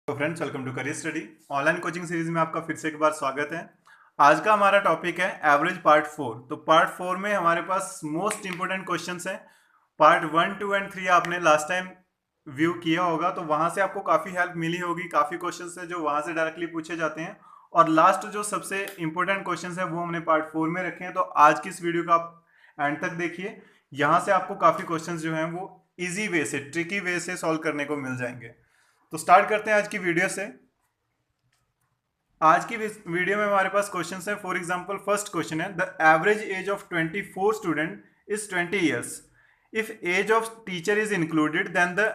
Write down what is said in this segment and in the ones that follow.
तो friends, welcome to career study online coaching series में आपका फिर से एक बार स्वागत है। आज का हमारा टॉपिक है एवरेज पार्ट 4। तो पार्ट 4 में हमारे पास मोस्ट इंपोर्टेंट क्वेश्चंस हैं। पार्ट 1, 2 एंड 3 आपने लास्ट टाइम व्यू किया होगा, तो वहां से आपको काफी हेल्प मिली होगी। काफी क्वेश्चंस है जो वहां से डायरेक्टली पूछे जाते हैं, और लास्ट जो सबसे इंपॉर्टेंट क्वेश्चंस है वो हमने पार्ट 4 में रखे हैं। तो आज की इस वीडियो का आप एंड तक देखिए। यहाँ से आपको काफी क्वेश्चंस जो हैं वो इजी वे से, ट्रिकी वे से सॉल्व करने को मिल जाएंगे। तो स्टार्ट करते हैं आज की वीडियो से। आज की वीडियो में हमारे पास क्वेश्चन है। फॉर एग्जांपल, फर्स्ट क्वेश्चन है, the average age of 24 student is 20 years. If age of teacher is included then the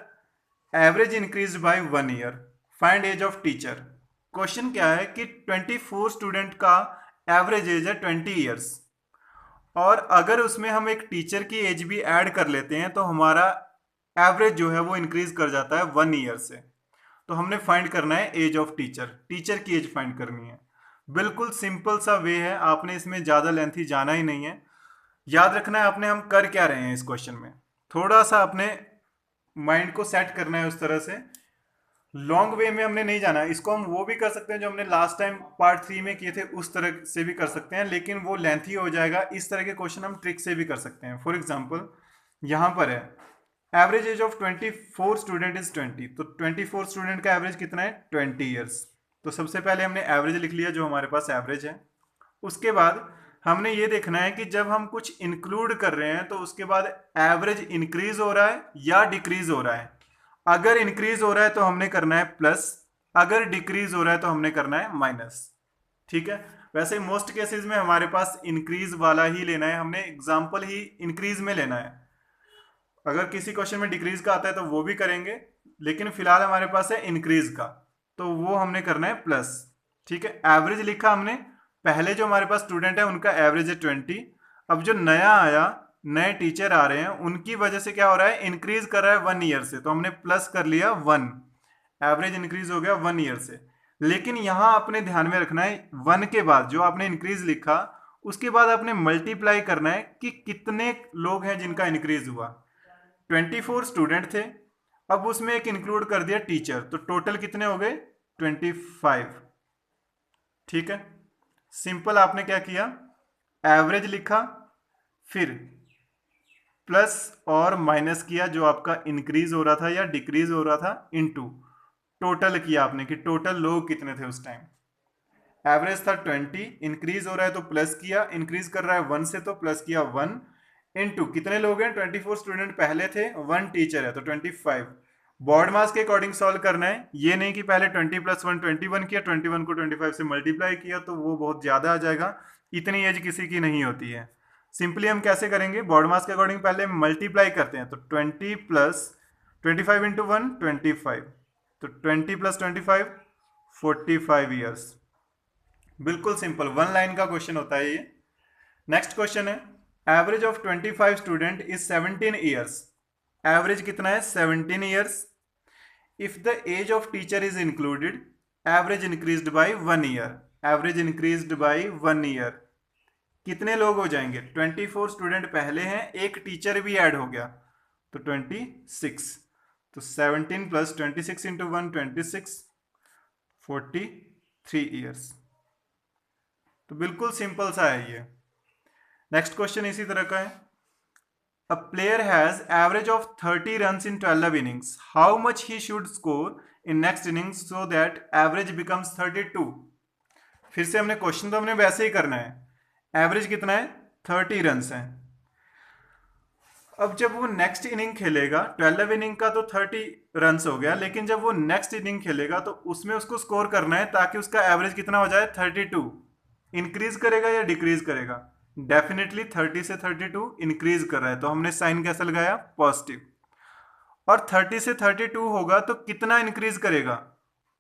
average increase by 1 year. Find age of teacher. Question क्या है कि 24 स्टूडेंट का average age है 20 years, और अगर उसमें हम एक टीचर की एज भी ऐड कर लेते हैं तो हमारा एवरेज जो है वो इंक्रीज कर जाता है 1 ईयर से। तो हमने फाइंड करना है एज ऑफ टीचर, टीचर की एज फाइंड करनी है। बिल्कुल सिंपल सा वे है, आपने इसमें ज़्यादा लेंथी जाना ही नहीं है। याद रखना है आपने हम कर क्या रहे हैं इस क्वेश्चन में। थोड़ा सा अपने माइंड को सेट करना है उस तरह से। लॉन्ग वे में हमने नहीं जाना। इसको हम वो भी कर सकते हैं जो हमने लास्ट टाइम पार्ट 3 में किए थे, उस तरह से भी कर सकते हैं, लेकिन वो लेंथी हो जाएगा। इस तरह के क्वेश्चन हम ट्रिक से भी कर सकते हैं। फॉर एग्जाम्पल, यहाँ पर है average age of 24 student is 20। तो 24 स्टूडेंट का एवरेज कितना है? 20 ईयर्स। तो सबसे पहले हमने एवरेज लिख लिया, जो हमारे पास एवरेज है। उसके बाद हमने ये देखना है कि जब हम कुछ इंक्लूड कर रहे हैं तो उसके बाद एवरेज इंक्रीज हो रहा है या डिक्रीज हो रहा है। अगर इंक्रीज हो रहा है तो हमने करना है प्लस, अगर डिक्रीज हो रहा है तो हमने करना है माइनस। ठीक है। वैसे मोस्ट केसेस में हमारे पास इंक्रीज वाला ही लेना है, हमने एग्जाम्पल ही इंक्रीज में लेना है। अगर किसी क्वेश्चन में डिक्रीज का आता है तो वो भी करेंगे, लेकिन फिलहाल हमारे पास है इंक्रीज का, तो वो हमने करना है प्लस। ठीक है। एवरेज लिखा हमने। पहले जो हमारे पास स्टूडेंट है उनका एवरेज है 20। अब जो नया आया, नए टीचर आ रहे हैं, उनकी वजह से क्या हो रहा है? इंक्रीज कर रहा है 1 ईयर से, तो हमने प्लस कर लिया 1। एवरेज इंक्रीज हो गया 1 ईयर से। लेकिन यहां आपने ध्यान में रखना है, 1 के बाद जो आपने इंक्रीज लिखा उसके बाद आपने मल्टीप्लाई करना है कि कितने लोग हैं जिनका इंक्रीज हुआ। 24 स्टूडेंट थे, अब उसमें एक इंक्लूड कर दिया टीचर, तो टोटल कितने हो गए? 25। ठीक है। सिंपल आपने क्या किया, एवरेज लिखा, फिर प्लस और माइनस किया जो आपका इंक्रीज हो रहा था या डिक्रीज हो रहा था, इनटू टोटल किया आपने कि टोटल लोग कितने थे उस टाइम। एवरेज था 20, इंक्रीज हो रहा है तो प्लस किया, इंक्रीज कर रहा है 1 से तो प्लस किया 1, इनटू कितने लोग हैं? 24 स्टूडेंट पहले थे, 1 टीचर है तो 25। बोर्ड मास के अकॉर्डिंग सॉल्व करना है, ये नहीं कि पहले 20 प्लस 1 21 किया, 21 को 25 से मल्टीप्लाई किया तो वो बहुत ज्यादा आ जाएगा। इतनी एज किसी की नहीं होती है। सिंपली हम कैसे करेंगे? बोर्ड मास के अकॉर्डिंग पहले मल्टीप्लाई करते हैं, तो 20 प्लस 25 इंटू 1 25, तो 20 प्लस 25 45 ईयर्स। बिल्कुल सिंपल, 1 लाइन का क्वेश्चन होता है ये। नेक्स्ट क्वेश्चन है, average of 25 student is 17 years. Average कितना है? 17 years. If the age of teacher is included, average increased by 1 year. Average increased by 1 year. कितने लोग हो जाएंगे? 24 स्टूडेंट पहले हैं, एक टीचर भी ऐड हो गया तो 26। तो 17 प्लस 26 इंटू 1 26, 43 ईयर्स। तो बिल्कुल सिंपल सा है ये। नेक्स्ट क्वेश्चन इसी तरह का है, a player has average of 30 runs in 12 innings, how much he should score in next innings so that average becomes 32। फिर से हमने क्वेश्चन तो हमने वैसे ही करना है, एवरेज कितना है? 30 रन्स है। अब जब वो नेक्स्ट इनिंग खेलेगा, 12 इनिंग का तो 30 रन्स हो गया, लेकिन जब वो नेक्स्ट इनिंग खेलेगा तो उसमें उसको स्कोर करना है ताकि उसका एवरेज कितना हो जाए? 32। इंक्रीज करेगा या डिक्रीज करेगा? डेफिनेटली 30 से 32 इंक्रीज कर रहा है, तो हमने साइन कैसे लगाया? पॉजिटिव। और 30 से 32 होगा तो कितना इंक्रीज करेगा?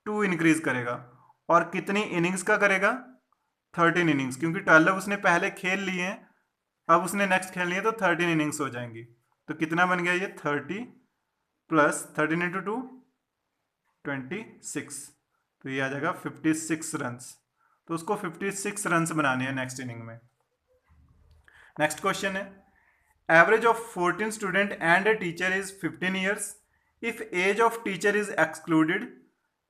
2 इंक्रीज करेगा। और कितनी इनिंग्स का करेगा? 13 इनिंग्स, क्योंकि 12 उसने पहले खेल लिए हैं, अब उसने नेक्स्ट खेलनी है तो 13 इनिंग्स हो जाएंगी। तो कितना बन गया ये? 30 प्लस 13 इंटू 2 26, तो ये आ जाएगा 56 रन्स। तो उसको 56 रन्स बनाने हैं नेक्स्ट इनिंग में। नेक्स्ट क्वेश्चन है, average of 14 student and a teacher is 15 years. If age of teacher is excluded,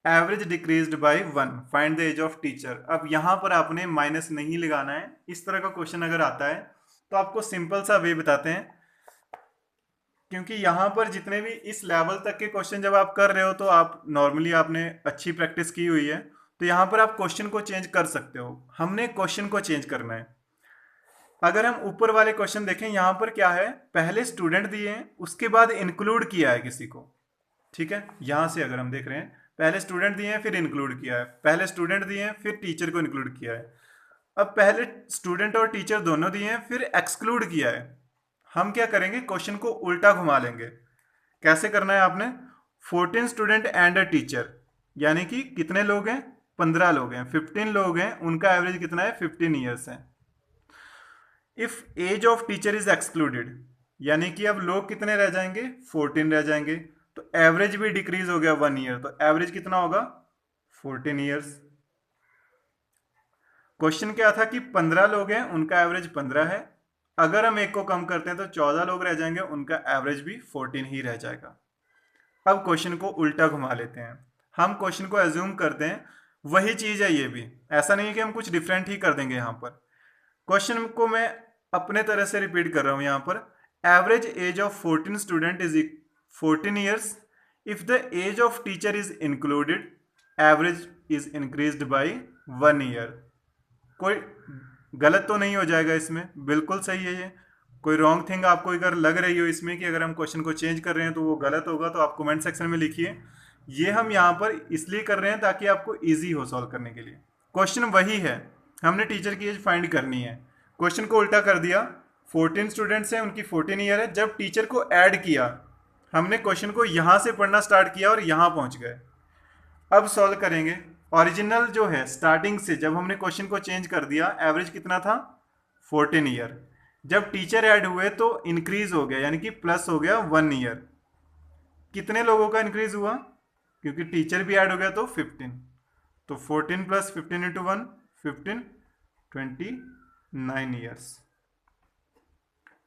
average decreased by 1, find the age of teacher. अब यहाँ पर आपने माइनस नहीं लगाना है। इस तरह का क्वेश्चन अगर आता है तो आपको सिंपल सा वे बताते हैं, क्योंकि यहाँ पर जितने भी इस लेवल तक के क्वेश्चन जब आप कर रहे हो तो आप नॉर्मली आपने अच्छी प्रैक्टिस की हुई है, तो यहाँ पर आप क्वेश्चन को चेंज कर सकते हो। हमने क्वेश्चन को चेंज करना है। अगर हम ऊपर वाले क्वेश्चन देखें, यहाँ पर क्या है, पहले स्टूडेंट दिए हैं, उसके बाद इंक्लूड किया है किसी को। ठीक है, यहाँ से अगर हम देख रहे हैं, पहले स्टूडेंट दिए हैं फिर इंक्लूड किया है, पहले स्टूडेंट दिए हैं फिर टीचर को इंक्लूड किया है। अब पहले स्टूडेंट और टीचर दोनों दिए हैं फिर एक्सक्लूड किया है। हम क्या करेंगे, क्वेश्चन को उल्टा घुमा लेंगे। कैसे करना है आपने, 14 स्टूडेंट एंड अ टीचर, यानी कि कितने लोग हैं, 15 लोग हैं, 15 लोग हैं, उनका एवरेज कितना है, 15 ईयर्स है। If age of teacher is excluded, यानी कि अब लोग कितने रह जाएंगे, 14 रह जाएंगे, तो एवरेज भी डिक्रीज हो गया 1 ईयर, तो एवरेज कितना होगा, 14 ईयर्स। क्वेश्चन क्या था कि 15 लोग हैं, उनका एवरेज 15 है। अगर हम एक को कम करते हैं तो 14 लोग रह जाएंगे, उनका एवरेज भी 14 ही रह जाएगा। अब क्वेश्चन को उल्टा घुमा लेते हैं। हम क्वेश्चन को एज्यूम करते हैं वही चीज है ये भी, ऐसा नहीं है कि हम कुछ डिफरेंट ही कर देंगे। यहाँ पर क्वेश्चन को मैं अपने तरह से रिपीट कर रहा हूं। यहाँ पर average age of 14 student is 14 years. If the age of teacher is included, average is increased by 1 year. कोई गलत तो नहीं हो जाएगा इसमें, बिल्कुल सही है ये। कोई रॉन्ग थिंग आपको अगर लग रही हो इसमें कि अगर हम क्वेश्चन को चेंज कर रहे हैं तो वो गलत होगा, तो आप कमेंट सेक्शन में लिखिए। ये हम यहाँ पर इसलिए कर रहे हैं ताकि आपको इजी हो सॉल्व करने के लिए। क्वेश्चन वही है, हमने टीचर की एज फाइंड करनी है। क्वेश्चन को उल्टा कर दिया, 14 स्टूडेंट्स हैं, उनकी 14 ईयर है। जब टीचर को ऐड किया, हमने क्वेश्चन को यहाँ से पढ़ना स्टार्ट किया और यहाँ पहुँच गए। अब सॉल्व करेंगे। ओरिजिनल जो है स्टार्टिंग से जब हमने क्वेश्चन को चेंज कर दिया, एवरेज कितना था, 14 ईयर। जब टीचर ऐड हुए तो इंक्रीज हो गया, यानी कि प्लस हो गया 1 ईयर। कितने लोगों का इंक्रीज हुआ, क्योंकि टीचर भी ऐड हो गया तो 15। तो 14 प्लस 15 इंटू 1, 15, 29 ईयर्स।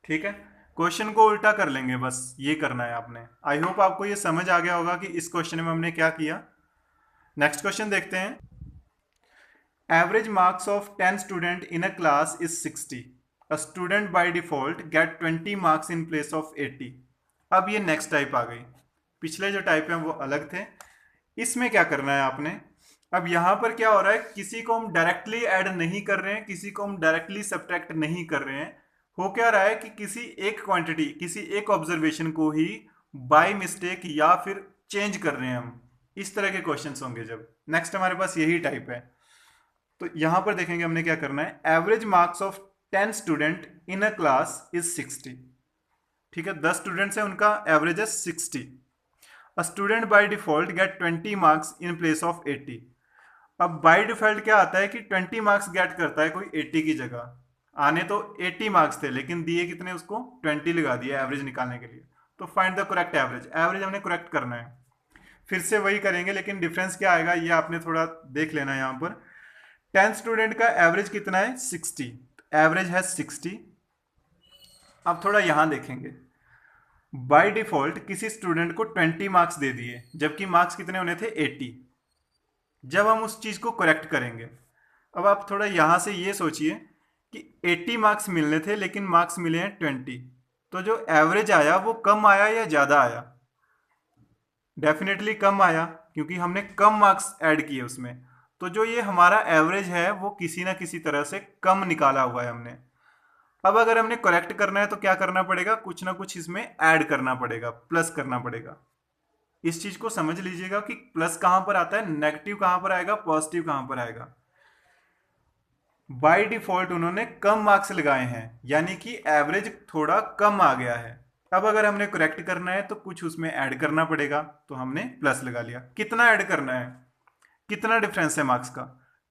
ठीक है, क्वेश्चन को उल्टा कर लेंगे, बस ये करना है आपने। आई होप आपको ये समझ आ गया होगा कि इस क्वेश्चन में हमने क्या किया। नेक्स्ट क्वेश्चन देखते हैं। Average marks of 10 student in a class is 60। A student by default get 20 marks in place of 80। अब ये नेक्स्ट टाइप आ गई। पिछले जो टाइप हैं वो अलग थे, इसमें क्या करना है आपने। अब यहाँ पर क्या हो रहा है, किसी को हम डायरेक्टली ऐड नहीं कर रहे हैं, किसी को हम डायरेक्टली सब्ट्रैक्ट नहीं कर रहे हैं। हो क्या रहा है कि किसी एक क्वांटिटी, किसी एक ऑब्जर्वेशन को ही बाय मिस्टेक या फिर चेंज कर रहे हैं हम। इस तरह के क्वेश्चंस होंगे जब। नेक्स्ट हमारे पास यही टाइप है, तो यहां पर देखेंगे हमने क्या करना है। Average marks of 10 student in a class is 60। ठीक है, 10 स्टूडेंट्स हैं, उनका एवरेज है 60। A student by default get 20 marks in place of 80। अब बाय डिफॉल्ट क्या आता है कि 20 मार्क्स गेट करता है कोई 80 की जगह। आने तो 80 मार्क्स थे, लेकिन दिए कितने, उसको 20 लगा दिया एवरेज निकालने के लिए। तो find the correct average. Average हमने करेक्ट करना है। फिर से वही करेंगे, लेकिन डिफरेंस क्या आएगा ये आपने थोड़ा देख लेना है। यहाँ पर 10 स्टूडेंट का एवरेज कितना है, 60। एवरेज है 60। अब थोड़ा यहाँ देखेंगे। बाय डिफॉल्ट किसी स्टूडेंट को 20 मार्क्स दे दिए, जबकि मार्क्स कितने होने थे, 80। जब हम उस चीज को करेक्ट करेंगे, अब आप थोड़ा यहाँ से ये सोचिए कि 80 मार्क्स मिलने थे लेकिन मार्क्स मिले हैं 20, तो जो एवरेज आया वो कम आया या ज्यादा आया, डेफिनेटली कम आया, क्योंकि हमने कम मार्क्स ऐड किए उसमें। तो जो ये हमारा एवरेज है वो किसी ना किसी तरह से कम निकाला हुआ है हमने। अब अगर हमने करेक्ट करना है तो क्या करना पड़ेगा, कुछ ना कुछ इसमें ऐड करना पड़ेगा, प्लस करना पड़ेगा। इस चीज को समझ लीजिएगा कि प्लस कहां पर आता है, नेगेटिव कहां पर आएगा, पॉजिटिव कहां पर आएगा। बाय डिफॉल्ट उन्होंने कम मार्क्स लगाए हैं, यानी कि एवरेज थोड़ा कम आ गया है। अब अगर हमने करेक्ट करना है तो कुछ उसमें ऐड करना पड़ेगा, तो हमने प्लस लगा लिया। कितना ऐड करना है, कितना डिफरेंस है मार्क्स का,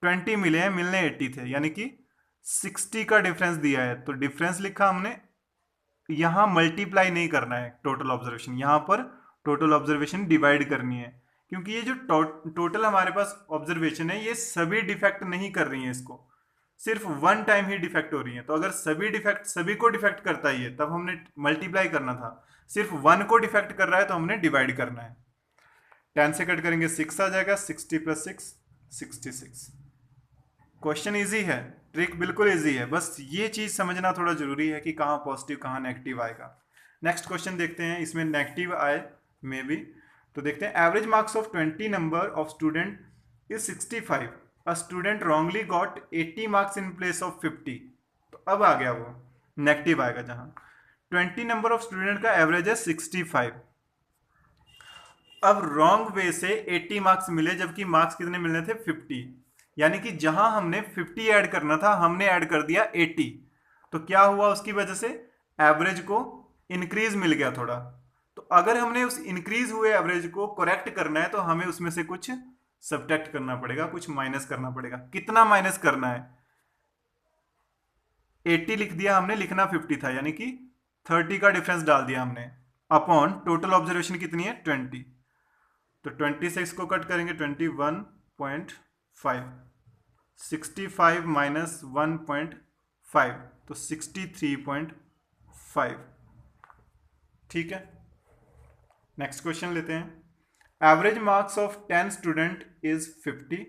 20 मिले हैं, मिलने 80 थे, यानी कि 60 का डिफरेंस दिया है। तो डिफरेंस लिखा हमने, यहां मल्टीप्लाई नहीं करना है टोटल ऑब्जर्वेशन, यहां पर टोटल ऑब्जर्वेशन डिवाइड करनी है, क्योंकि ये जो टोटल हमारे पास ऑब्जर्वेशन है ये सभी डिफेक्ट नहीं कर रही है, इसको सिर्फ वन टाइम ही डिफेक्ट हो रही है। तो अगर सभी को डिफेक्ट करता ही है तब हमने मल्टीप्लाई करना था, सिर्फ वन को डिफेक्ट कर रहा है तो हमने डिवाइड करना है। 10 से कट करेंगे 6 आ जाएगा, 60 प्लस 6 66। क्वेश्चन इजी है, ट्रिक बिल्कुल इजी है, बस ये चीज समझना थोड़ा जरूरी है कि कहाँ पॉजिटिव कहाँ नेगेटिव आएगा। नेक्स्ट क्वेश्चन देखते हैं, इसमें नेगेटिव आए मे बी। तो देखते हैं, average marks of 20 number of student is 65, a student wrongly got 80 marks in place of 50। तो अब आ गया वो नेगेटिव आएगा, जहां 20 नंबर ऑफ स्टूडेंट का एवरेज है 65। अब रॉन्ग वे से 80 मार्क्स मिले, जबकि मार्क्स कितने मिलने थे 50, यानी कि जहां हमने 50 ऐड करना था हमने ऐड कर दिया 80। तो क्या हुआ, उसकी वजह से एवरेज को इंक्रीज मिल गया थोड़ा। तो अगर हमने उस इंक्रीज हुए एवरेज को करेक्ट करना है तो हमें उसमें से कुछ सब्ट्रैक्ट करना पड़ेगा, कुछ माइनस करना पड़ेगा। कितना माइनस करना है, 80 लिख दिया हमने, लिखना 50 था, यानी कि 30 का डिफरेंस डाल दिया हमने, अपॉन टोटल ऑब्जर्वेशन कितनी है 20। तो 20 से इसको कट करेंगे 21.5, 65 माइनस 1.5 तो 63.5। ठीक है, नेक्स्ट क्वेश्चन लेते हैं। Average marks of 10 student is 50,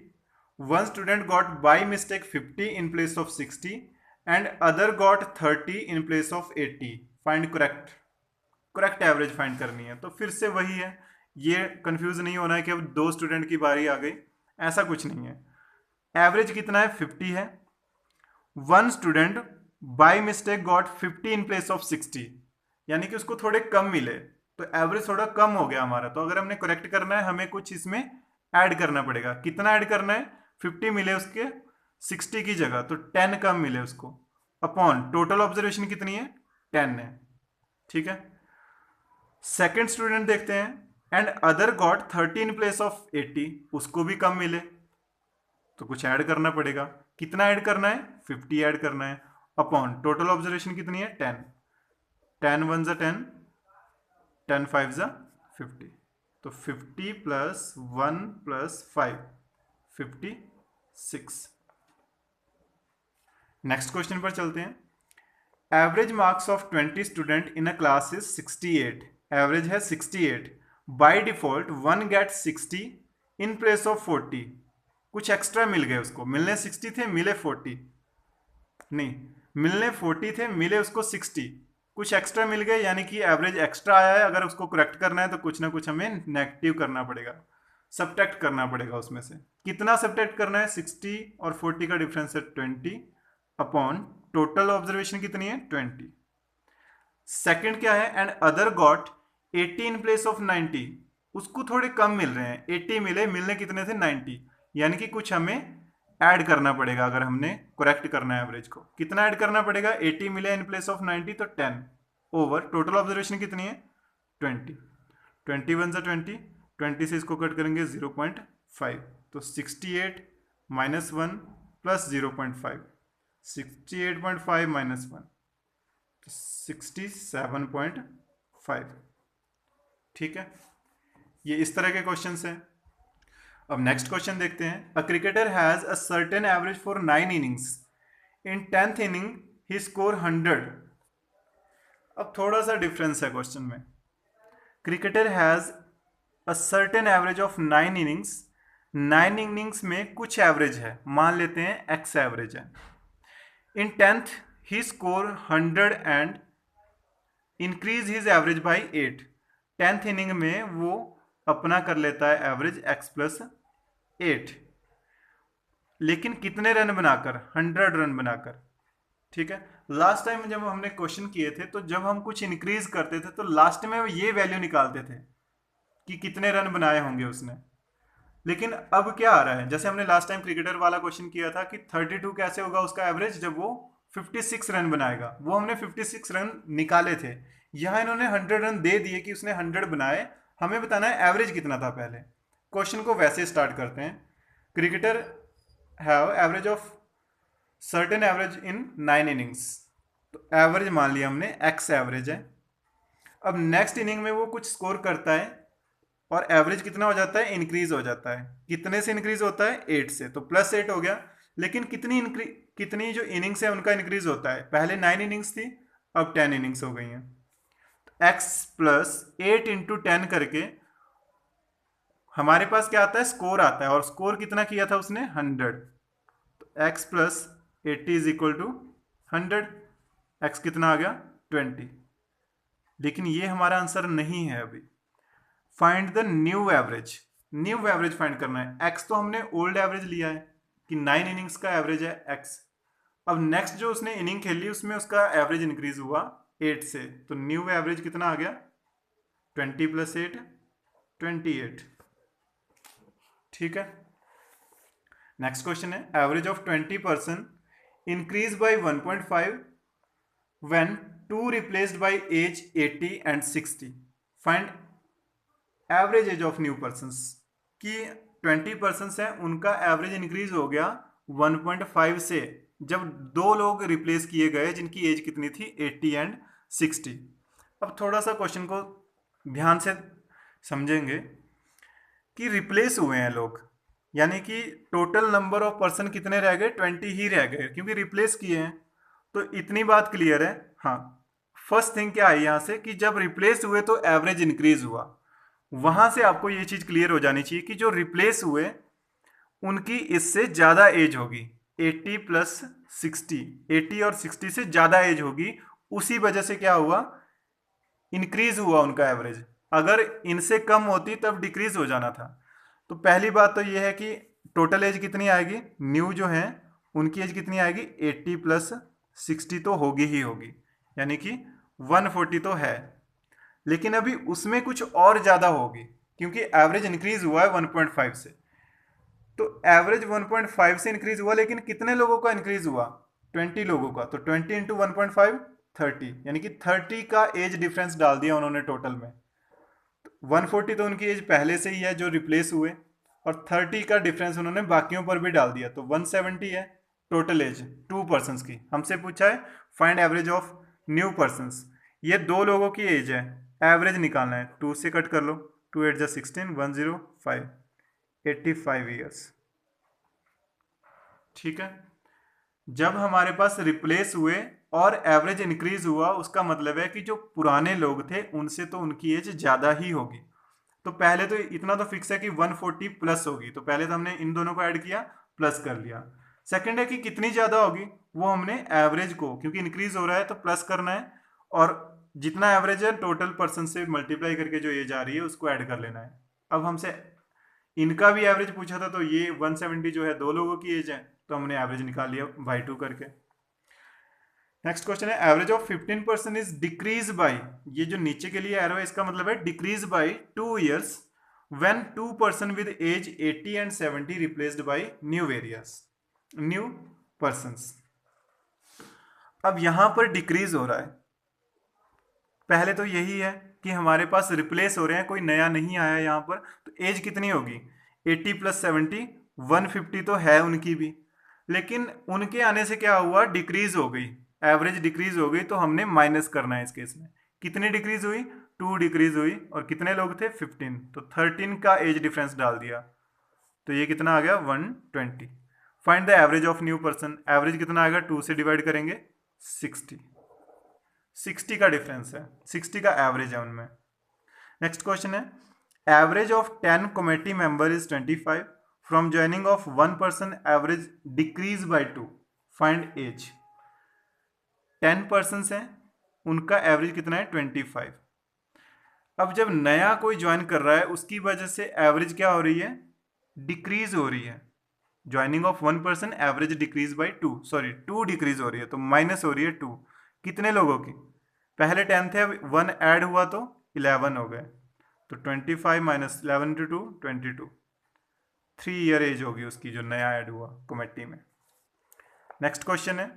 one student got by mistake 50 in place of 60 and other got 30 in place of 80, find correct average find करनी है। तो फिर से वही है, ये कंफ्यूज नहीं होना है कि अब 2 स्टूडेंट की बारी आ गई, ऐसा कुछ नहीं है। एवरेज कितना है 50 है, one student by mistake got 50 in place of 60, यानी कि उसको थोड़े कम मिले, तो एवरेज थोड़ा कम हो गया हमारा। तो अगर हमने करेक्ट करना है हमें कुछ इसमें ऐड करना पड़ेगा। कितना ऐड करना है, 50 मिले उसके 60 की जगह, तो 10 कम मिले उसको, अपॉन टोटल ऑब्जर्वेशन कितनी है 10 है। ठीक है, सेकेंड स्टूडेंट देखते हैं, and other got 30 in place of 80, उसको भी कम मिले, तो कुछ ऐड करना पड़ेगा। कितना ऐड करना है, 50 ऐड करना है, अपॉन टोटल ऑब्जर्वेशन कितनी है 10, 10 1 ज़ा 10, 10 5 ज़ा 50, तो 50 प्लस 1 प्लस 5 56। नेक्स्ट क्वेश्चन पर चलते हैं। Average marks of 20 student in a class is 68, average है 68, by default one get 60 in place of 40, कुछ एक्स्ट्रा मिल गए उसको, मिलने 60 थे मिले 40, नहीं मिलने 40 थे मिले उसको 60, कुछ एक्स्ट्रा मिल गए, यानी कि एवरेज एक्स्ट्रा आया है। अगर उसको करेक्ट करना है तो कुछ ना कुछ हमें नेगेटिव करना पड़ेगा, सब्ट्रैक्ट करना पड़ेगा उसमें से। कितना सब्ट्रैक्ट करना है, 60 और 40 का डिफरेंस है 20, अपॉन टोटल ऑब्जर्वेशन कितनी है 20। सेकंड क्या है, and other got 80 in place of 90, उसको थोड़े कम मिल रहे हैं, 80 मिले, मिलने कितने थे 90, यानी कि कुछ हमें ऐड करना पड़ेगा। अगर हमने करेक्ट करना है एवरेज को, कितना ऐड करना पड़ेगा, 80 मिले इन प्लेस ऑफ 90, तो 10 ओवर टोटल ऑब्जर्वेशन कितनी है 20, 21 ज़ा 20, 20 से इसको कट करेंगे 0.5, तो 68 माइनस 1 प्लस 0.5, 68.5 माइनस 1 तो 67.5। ठीक है, ये इस तरह के क्वेश्चंस हैं। अब नेक्स्ट क्वेश्चन देखते हैं। A cricketer has a certain average for 9 innings, in 10th inning he score 100। अब थोड़ा सा डिफरेंस है क्वेश्चन में। Cricketer has a certain average of 9 innings, 9 innings में कुछ एवरेज है, मान लेते हैं एक्स एवरेज है। इन 10th he score 100 and increase his average by 8, 10th inning में वो अपना कर लेता है एवरेज x प्लस 8, लेकिन कितने रन बनाकर, 100 रन बनाकर। ठीक है, लास्ट टाइम जब हमने क्वेश्चन किए थे तो जब हम कुछ इंक्रीज करते थे तो लास्ट में ये वैल्यू निकालते थे कि कितने रन बनाए होंगे उसने। लेकिन अब क्या आ रहा है, जैसे हमने लास्ट टाइम क्रिकेटर वाला क्वेश्चन किया था कि 32 कैसे होगा उसका एवरेज, जब वो 56 रन बनाएगा, वो हमने 56 रन निकाले थे। यहां इन्होंने 100 रन दे दिए कि उसने 100 बनाए, हमें बताना है एवरेज कितना था। पहले क्वेश्चन को वैसे स्टार्ट करते हैं। Cricketer have average of certain average in 9 innings, तो एवरेज मान लिया हमने, एक्स एवरेज है। अब नेक्स्ट इनिंग में वो कुछ स्कोर करता है और एवरेज कितना हो जाता है, इंक्रीज हो जाता है। कितने से इंक्रीज होता है, 8 से, तो प्लस 8 हो गया। लेकिन कितनी जो इनिंग्स है उनका इंक्रीज होता है, पहले 9 इनिंग्स थी अब 10 इनिंग्स हो गई हैं। एक्स प्लस 8 इंटू 10 करके हमारे पास क्या आता है, स्कोर आता है, और स्कोर कितना किया था उसने, 100। तो x plus 80 is equal to 100। x कितना आ गया, 20। लेकिन ये हमारा आंसर नहीं है अभी। Find the new average, new average find करना है। x तो हमने ओल्ड एवरेज लिया है कि 9 इनिंग्स का एवरेज है x। अब नेक्स्ट जो उसने इनिंग खेली उसमें उसका एवरेज इंक्रीज हुआ 8 से, तो न्यू एवरेज कितना आ गया, 20 प्लस 8, 28। ठीक है। नेक्स्ट क्वेश्चन है, average of 20% increase by 1.5 when 2 replaced by age 80 and 60। Find average age of new persons. कि 20% है उनका एवरेज इंक्रीज हो गया 1.5 से जब दो लोग रिप्लेस किए गए जिनकी एज कितनी थी, 80 एंड 60। अब थोड़ा सा क्वेश्चन को ध्यान से समझेंगे कि रिप्लेस हुए हैं लोग, यानी कि टोटल नंबर ऑफ पर्सन कितने रह गए, 20 ही रह गए क्योंकि रिप्लेस किए हैं। तो इतनी बात क्लियर है। हाँ, फर्स्ट थिंग क्या आई यहाँ से कि जब रिप्लेस हुए तो एवरेज इंक्रीज हुआ। वहां से आपको ये चीज क्लियर हो जानी चाहिए कि जो रिप्लेस हुए उनकी इससे ज्यादा एज होगी, 80 प्लस 60, 80 और 60 से ज्यादा एज होगी। उसी वजह से क्या हुआ, इंक्रीज हुआ उनका एवरेज। अगर इनसे कम होती तब डिक्रीज हो जाना था। तो पहली बात तो यह है कि टोटल एज कितनी आएगी, न्यू जो है उनकी एज कितनी आएगी, 80 प्लस 60 तो होगी ही होगी, यानी कि 140 तो है। लेकिन अभी उसमें कुछ और ज्यादा होगी क्योंकि एवरेज इंक्रीज हुआ है 1.5 से। तो एवरेज 1.5 से इंक्रीज हुआ, लेकिन कितने लोगों का इंक्रीज हुआ, 20 लोगों का। तो 20 इंटू 1.5, 30, यानी कि 30 का एज डिफरेंस डाल दिया उन्होंने टोटल में। 140 तो उनकी एज पहले से ही है जो रिप्लेस हुए, और 30 का डिफरेंस उन्होंने बाकियों पर भी डाल दिया, तो 170 है टोटल एज 2 पर्सन की। हमसे पूछा है find average of new person. ये दो लोगों की एज है, एवरेज निकालना है। 2 से कट कर लो, 2 8 जा 16, 105, 85 ईयर्स। ठीक है। जब हमारे पास रिप्लेस हुए और एवरेज इंक्रीज हुआ, उसका मतलब है कि जो पुराने लोग थे उनसे तो उनकी एज ज्यादा ही होगी। तो पहले तो इतना तो फिक्स है कि 140 प्लस होगी, तो पहले तो हमने इन दोनों को ऐड किया, प्लस कर लिया। सेकंड है कि कितनी ज्यादा होगी, वो हमने एवरेज को, क्योंकि इंक्रीज हो रहा है तो प्लस करना है, और जितना एवरेज है टोटल पर्सन से मल्टीप्लाई करके जो एज आ रही है उसको ऐड कर लेना है। अब हमसे इनका भी एवरेज पूछा था, तो ये 170 जो है दो लोगों की एज है, तो हमने एवरेज निकाल लिया बाई 2 करके। नेक्स्ट क्वेश्चन है, average of 15% is decrease by, ये जो नीचे के लिए एरो है इसका मतलब है decrease by 2 years when 2 person with age 80 and 70 replaced by new various, new persons. अब यहां पर डिक्रीज हो रहा है। पहले तो यही है कि हमारे पास रिप्लेस हो रहे हैं, कोई नया नहीं आया यहाँ पर, तो एज कितनी होगी, 80 प्लस 70, 150 तो है उनकी भी। लेकिन उनके आने से क्या हुआ, डिक्रीज हो गई, एवरेज डिक्रीज हो गई, तो हमने माइनस करना है इस केस में। कितनी डिक्रीज हुई, 2 डिक्रीज हुई, और कितने लोग थे, 15, तो 13 का एज डिफरेंस डाल दिया, तो ये कितना आ गया, 120। Find the average of new person, average कितना आएगा, 2 से डिवाइड करेंगे, 60, 60 का डिफरेंस है, 60 का एवरेज है उनमें। नेक्स्ट क्वेश्चन है, average of 10 committee member is 25, from joining of 1 person average decrease by 2, find age. 10 person है, उनका एवरेज कितना है, 25। अब जब नया कोई ज्वाइन कर रहा है उसकी वजह से एवरेज क्या हो रही है, डिक्रीज हो रही है। Joining of 1 person average decrease by 2, sorry 2 decrease हो रही है, तो माइनस हो रही है 2। कितने लोगों की, पहले 10 थे, अब 1 ऐड हुआ तो 11 हो गए, तो 25 माइनस 11 इंटू 2, 22, 3 ईयर एज होगी उसकी जो नया ऐड हुआ कमेटी में। नेक्स्ट क्वेश्चन है,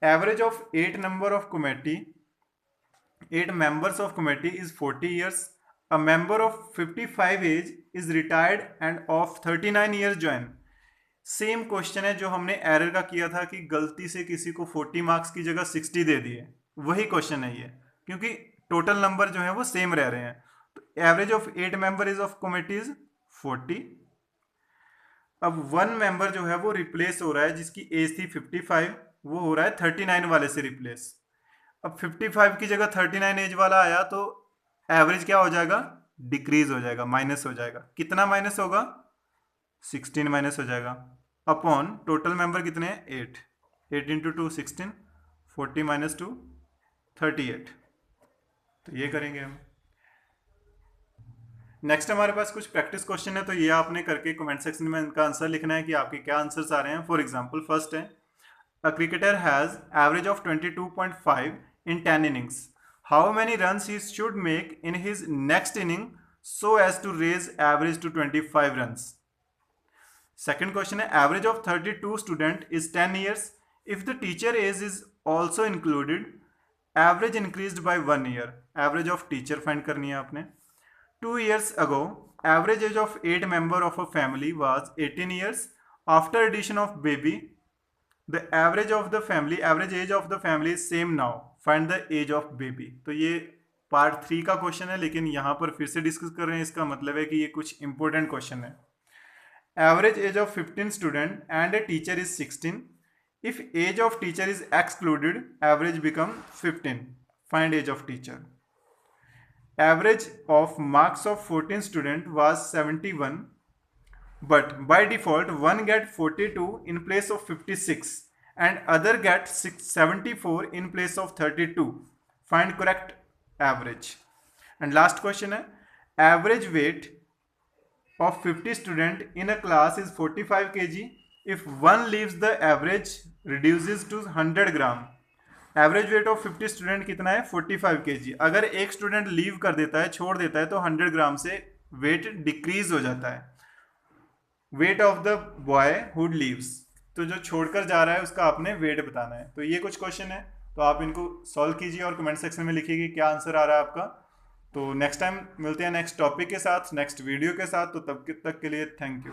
average of 8 number of committee, 8 members of committee is 40 years. A member of 55 age is retired and of 39 years join. Same question है जो हमने एरर का किया था कि गलती से किसी को 40 मार्क्स की जगह 60 दे दिए, वही क्वेश्चन है ये, क्योंकि टोटल नंबर जो है वो सेम रह रहे हैं। तो average of 8 member is of committee is 40। अब 1 मेंबर जो है वो रिप्लेस हो रहा है, जिसकी एज थी 55, वो हो रहा है 39 वाले से रिप्लेस। अब 55 की जगह 39 एज वाला आया, तो एवरेज क्या हो जाएगा, डिक्रीज हो जाएगा, माइनस हो जाएगा। कितना माइनस होगा? 16 माइनस हो जाएगा अपॉन टोटल मेंबर कितने हैं? 8। 8 इंटू 2 16, 40 माइनस 2 38। तो ये करेंगे हम। नेक्स्ट हमारे पास कुछ प्रैक्टिस क्वेश्चन है, तो ये आपने करके कमेंट सेक्शन में इनका आंसर लिखना है कि आपके क्या आंसर्स आ रहे हैं। फॉर एग्जांपल फर्स्ट है, a cricketer has average of 22.5 in 10 innings. How many runs he should make in his next inning so as to raise average to 25 runs? Second question है, average of 32 student is 10 years. If the teacher age is also included, average increased by 1 year. Average of teacher find करनी है आपने। 2 years ago, average age of 8 member of a family was 18 years. After addition of baby, the average age of the family is same now. Find the age of baby. तो ये part 3 का question है, लेकिन यहाँ पर फिर से discuss कर रहे हैं। इसका मतलब है कि ये कुछ इंपॉर्टेंट क्वेश्चन है। Average age of 15 student and a teacher is 16. If age of teacher is excluded, average become 15. Find age of teacher. Average of marks of 14 student was 71, but by default one get 42 in place of 56 and other get 74 in place of 32. Find correct average. And last question है, average weight of 50 student in a class is 45 kg. If one leaves, the average reduces to 100 gram. Average weight of 50 student कितना है? 45 kg. अगर एक student leave कर देता है, छोड़ देता है, तो 100 ग्राम से वेट डिक्रीज हो जाता है। Weight of the boy who leaves, तो जो छोड़कर जा रहा है उसका आपने वेट बताना है। तो ये कुछ क्वेश्चन है, तो आप इनको सॉल्व कीजिए और कमेंट सेक्शन में लिखिए कि क्या आंसर आ रहा है आपका। तो नेक्स्ट टाइम मिलते हैं नेक्स्ट टॉपिक के साथ, नेक्स्ट वीडियो के साथ। तो तब तक के लिए थैंक यू।